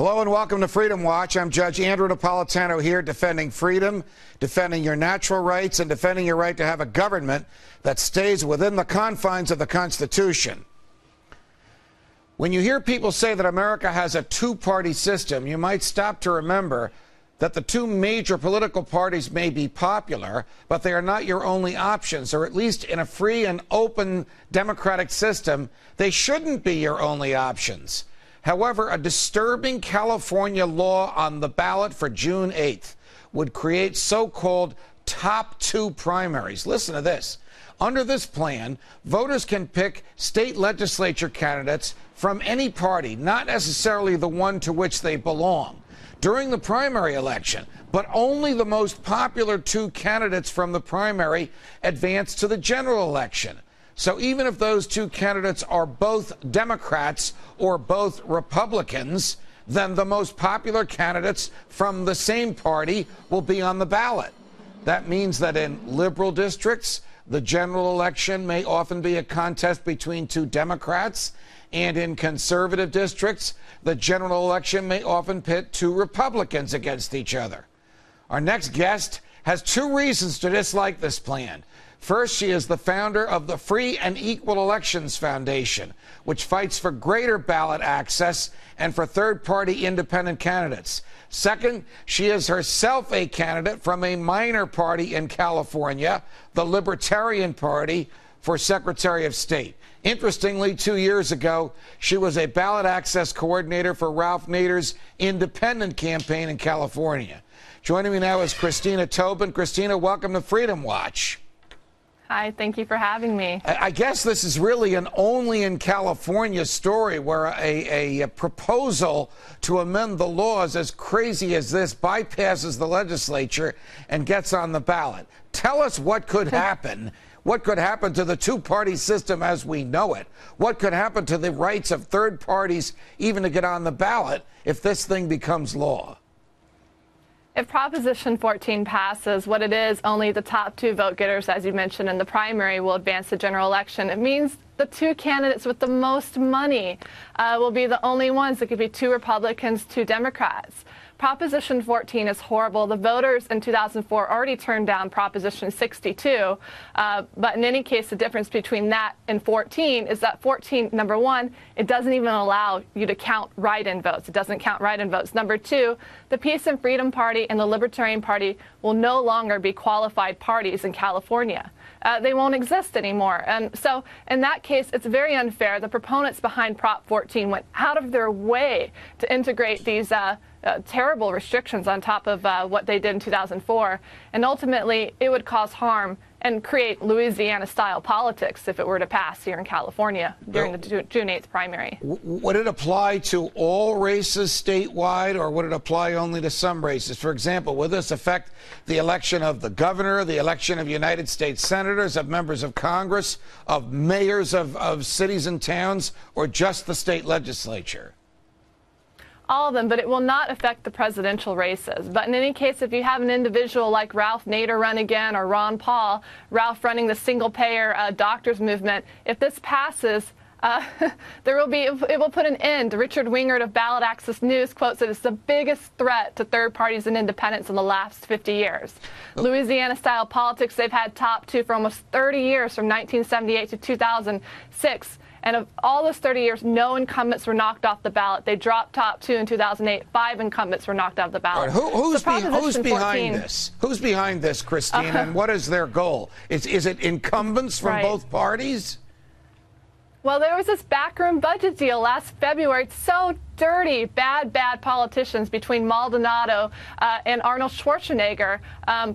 Hello and welcome to Freedom Watch. I'm Judge Napolitano here, defending freedom, defending your natural rights, and defending your right to have a government that stays within the confines of the Constitution. When you hear people say that America has a two-party system, you might stop to remember that the two major political parties may be popular, but they are not your only options, or at least in a free and open democratic system, they shouldn't be your only options. However, a disturbing California law on the ballot for June 8th would create so-called top two primaries. Listen to this. Under this plan, voters can pick state legislature candidates from any party, not necessarily the one to which they belong, during the primary election, but only the most popular two candidates from the primary advance to the general election. So even if those two candidates are both Democrats or both Republicans, then the most popular candidates from the same party will be on the ballot. That means that in liberal districts, the general election may often be a contest between two Democrats, and in conservative districts, the general election may often pit two Republicans against each other. Our next guest has two reasons to dislike this plan. First, she is the founder of the Free and Equal Elections Foundation, which fights for greater ballot access and for third-party independent candidates. Second, she is herself a candidate from a minor party in California, the Libertarian Party, for Secretary of State. Interestingly, 2 years ago, she was a ballot access coordinator for Ralph Nader's independent campaign in California. Joining me now is Christina Tobin. Christina, welcome to Freedom Watch. Hi, thank you for having me. I guess this is really an only in California story where a proposal to amend the laws as crazy as this bypasses the legislature and gets on the ballot. Tell us what could happen. What could happen to the two-party system as we know it? What could happen to the rights of third parties even to get on the ballot if this thing becomes law? If Proposition 14 passes, what it is, only the top two vote getters, as you mentioned, in the primary will advance the general election. It means the two candidates with the most money will be the only ones. It could be two Republicans, two Democrats. Proposition 14 is horrible. The voters in 2004 already turned down Proposition 62. But in any case, the difference between that and 14 is that 14, number one, it doesn't even allow you to count write-in votes. It doesn't count write-in votes. Number two, the Peace and Freedom Party and the Libertarian Party will no longer be qualified parties in California. They won't exist anymore. And so in that case, it's very unfair. The proponents behind Prop 14 went out of their way to integrate these terrible restrictions on top of what they did in 2004. And ultimately, it would cause harm and create Louisiana-style politics if it were to pass here in California during the June 8th primary. Would it apply to all races statewide, or would it apply only to some races? For example, would this affect the election of the governor, the election of United States senators, of members of Congress, of mayors of cities and towns, or just the state legislature? All of them, but it will not affect the presidential races. But in any case, if you have an individual like Ralph Nader run again, or Ron Paul, Ralph running the single-payer doctors movement, if this passes, it will put an end. Richard Wingert of Ballot Access News quotes it as the biggest threat to third parties and independents in the last 50 years. Louisiana-style politics, they've had top two for almost 30 years, from 1978 to 2006. And of all those 30 years, no incumbents were knocked off the ballot. They dropped top two in 2008. 5 incumbents were knocked off the ballot. Right, who's behind this? Who's behind this, Christina, and what is their goal? Is it incumbents from both parties? Well, there was this backroom budget deal last February. It's so dirty, bad politicians between Maldonado and Arnold Schwarzenegger,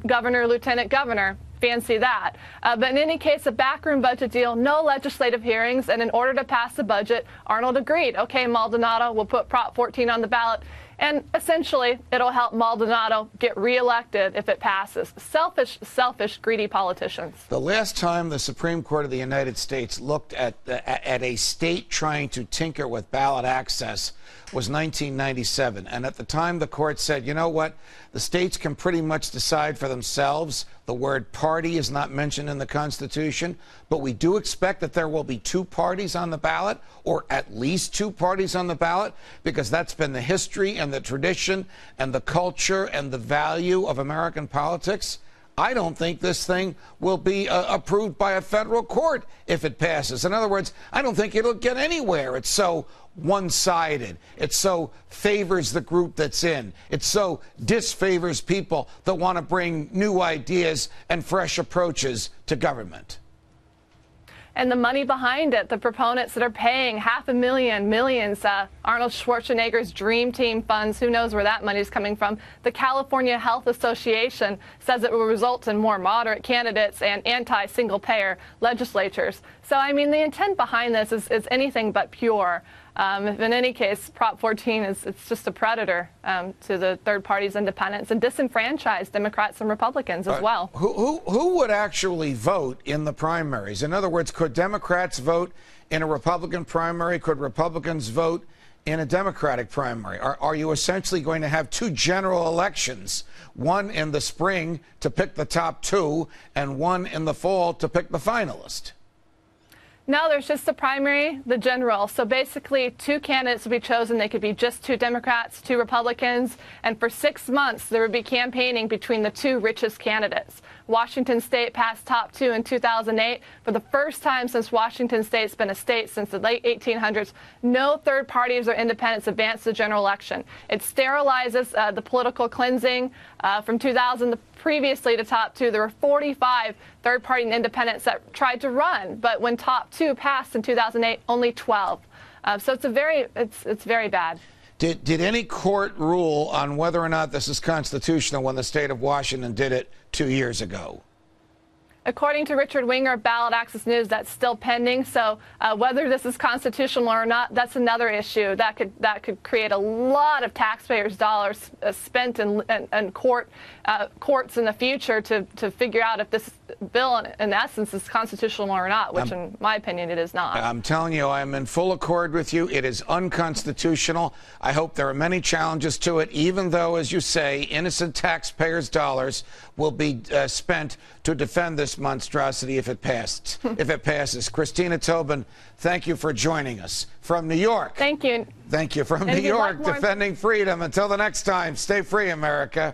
governor, lieutenant governor. Fancy that. But in any case, a backroom budget deal, no legislative hearings, and in order to pass the budget, Arnold agreed. Okay, Maldonado, we'll put Prop 14 on the ballot. And essentially, it'll help Maldonado get reelected if it passes. Selfish, greedy politicians. The last time the Supreme Court of the United States looked at a state trying to tinker with ballot access was 1997. And at the time, the court said, you know what? The states can pretty much decide for themselves. The word party is not mentioned in the Constitution, but we do expect that there will be two parties on the ballot, or at least two parties on the ballot, because that's been the history and the tradition and the culture and the value of American politics. I don't think this thing will be approved by a federal court if it passes. In other words, I don't think it'll get anywhere. It's so one-sided. It so favors the group that's in. It so disfavors people that want to bring new ideas and fresh approaches to government. And the money behind it, the proponents that are paying $500,000, millions, Arnold Schwarzenegger's Dream Team funds, who knows where that money is coming from. The California Health Association says it will result in more moderate candidates and anti-single-payer legislatures. So, I mean, the intent behind this is anything but pure. In any case, Prop 14 it's just a predator to the third party's independence and disenfranchise Democrats and Republicans as well. Who would actually vote in the primaries? In other words, could Democrats vote in a Republican primary? Could Republicans vote in a Democratic primary? Are you essentially going to have two general elections, one in the spring to pick the top two and one in the fall to pick the finalist? No, there's just the primary, the general. So basically, two candidates will be chosen. They could be just two Democrats, two Republicans. And for 6 months, there would be campaigning between the two richest candidates. Washington State passed top two in 2008. For the first time since Washington State's been a state since the late 1800s, no third parties or independents advanced the general election. It sterilizes the political cleansing. From 2000 previously to top two, there were 45 third party and independents that tried to run. But when top two passed in 2008, only 12. So it's very bad. Did any court rule on whether or not this is constitutional when the state of Washington did it 2 years ago? According to Richard Winger of Ballot Access News, that's still pending. So whether this is constitutional or not, that's another issue that could create a lot of taxpayers' dollars spent in courts in the future to figure out if this bill, in essence, is constitutional or not, which, in my opinion, it is not. I'm telling you, I'm in full accord with you. It is unconstitutional. I hope there are many challenges to it, even though, as you say, innocent taxpayers' dollars will be spent to defend this monstrosity if it passes. Christina Tobin, thank you for joining us from New York. Thank you. Thank you from New York, defending freedom. Until the next time, stay free, America.